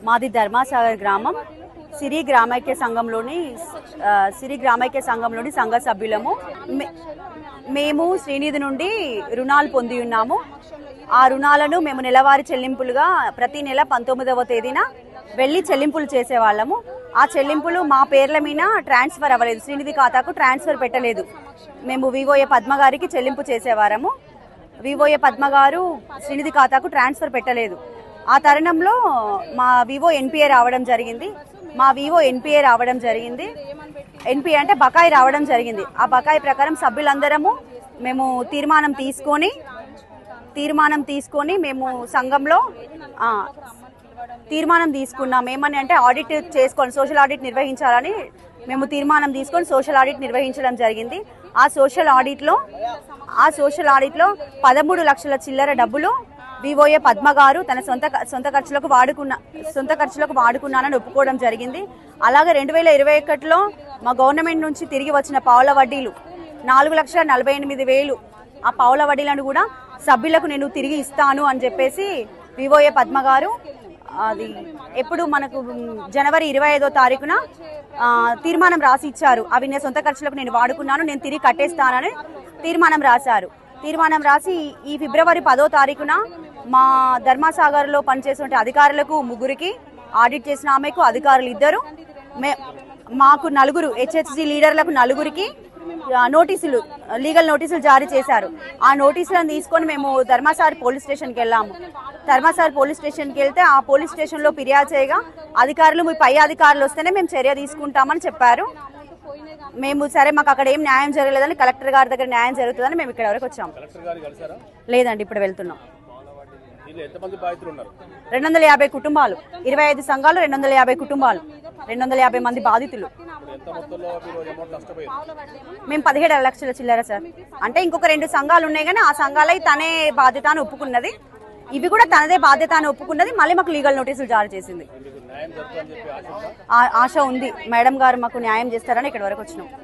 మాది ధర్మాసాగర్ గ్రామం. సిరి గ్రామైక్య సంఘంలోని సంఘ సభ్యులము. మేము శ్రీనిధి నుండి రుణాలు పొంది ఉన్నాము. ఆ రుణాలను మేము నెలవారీ చెల్లింపులుగా ప్రతి నెల 19వ తేదీన వెళ్ళి చెల్లింపులు చేసేవాళ్ళము. ఆ చెల్లింపులు మా పేర్ల మీద ట్రాన్స్ఫర్ అవ్వలేదు, శ్రీనిధి ఖాతాకు ట్రాన్స్ఫర్ పెట్టలేదు. మేము వివోఏ పద్మ గారికి చెల్లింపు చేసేవారము. వివోఏ పద్మ గారు శ్రీనిధి ఖాతాకు ట్రాన్స్ఫర్ పెట్టలేదు. ఆ తరుణంలో మా వివో ఎన్పిఏ రావడం జరిగింది. ఎన్పిఏ అంటే బకాయి రావడం జరిగింది. ఆ బకాయి ప్రకారం సభ్యులందరము మేము తీర్మానం తీసుకొని మేము సంఘంలో తీర్మానం తీసుకున్నాం. ఏమని అంటే ఆడిట్ చేసుకోండి, సోషల్ ఆడిట్ నిర్వహించాలని మేము తీర్మానం తీసుకొని సోషల్ ఆడిట్ నిర్వహించడం జరిగింది. ఆ సోషల్ ఆడిట్లో 13 లక్షల చిల్లర డబ్బులు వివోఏ పద్మ గారు తన సొంత ఖర్చులకు వాడుకున్నానని ఒప్పుకోవడం జరిగింది. అలాగే 2021లో మా గవర్నమెంట్ నుంచి తిరిగి వచ్చిన పావుల వడ్డీలు 4,48,000 ఆ పావుల వడ్డీలను కూడా సభ్యులకు నేను తిరిగి ఇస్తాను అని చెప్పేసి వివోఏ పద్మ గారు అది ఎప్పుడు మనకు జనవరి 25వ తారీఖున తీర్మానం రాసి ఇచ్చారు. అవి నేను సొంత ఖర్చులకు నేను వాడుకున్నాను, నేను తిరిగి కట్టేస్తానని తీర్మానం రాశారు. తీర్మానం రాసి ఈ ఫిబ్రవరి 10వ తారీఖున మా ధర్మాసాగర్లో పనిచేసే అధికారులకు 3కి, ఆడిట్ చేసిన ఆమెకు అధికారులు 2, మాకు 4 హెచ్హెచ్జి లీడర్లకు 4కి లీగల్ నోటీసులు జారీ చేశారు. ఆ నోటీసులను తీసుకొని మేము ధర్మాసాగర్ పోలీస్ స్టేషన్కి వెళ్ళాము. ధర్మాసాగర్ పోలీస్ స్టేషన్కి వెళ్తే ఆ పోలీస్ స్టేషన్లో ఫిర్యాదు చేయగా అధికారులు మీ పై అధికారులు వస్తేనే మేము చర్య తీసుకుంటామని చెప్పారు. మేము సరే మాకు అక్కడ ఏం న్యాయం జరగలేదని కలెక్టర్ గారి దగ్గర న్యాయం జరుగుతుందని మేము ఇక్కడ వరకు వచ్చాము. లేదండి, ఇప్పుడు వెళ్తున్నాం. 250 కుటుంబాలు, 25 సంఘాలు, 250 కుటుంబాలు, 250 మంది బాధితులు. మేము 17 లక్షల చిల్లర సార్. అంటే ఇంకొక 2 సంఘాలు ఉన్నాయి కానీ ఆ సంఘాలై తనే బాధ్యత అని ఒప్పుకున్నది, ఇవి కూడా తనదే బాధ్యత అని ఒప్పుకున్నది. మళ్ళీ మాకు లీగల్ నోటీసులు జారీ చేసింది. ఆశ ఉంది, మేడం గారు మాకు న్యాయం చేస్తారని ఇక్కడ వరకు వచ్చినాం.